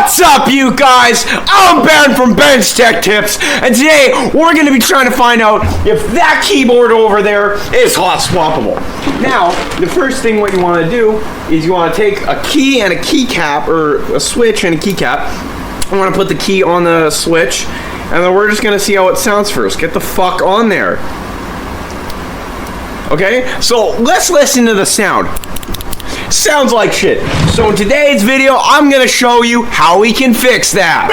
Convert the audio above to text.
What's up, you guys? I'm Ben from Ben's Tech Tips, and today we're going to be trying to find out if that keyboard over there is hot swappable. Now, the first thing what you want to do is you want to take a key and a keycap, or a switch and a keycap. I want to put the key on the switch, and then we're just going to see how it sounds first. Get the fuck on there. Okay, so let's listen to the sound. Sounds like shit. So in today's video, I'm gonna show you how we can fix that.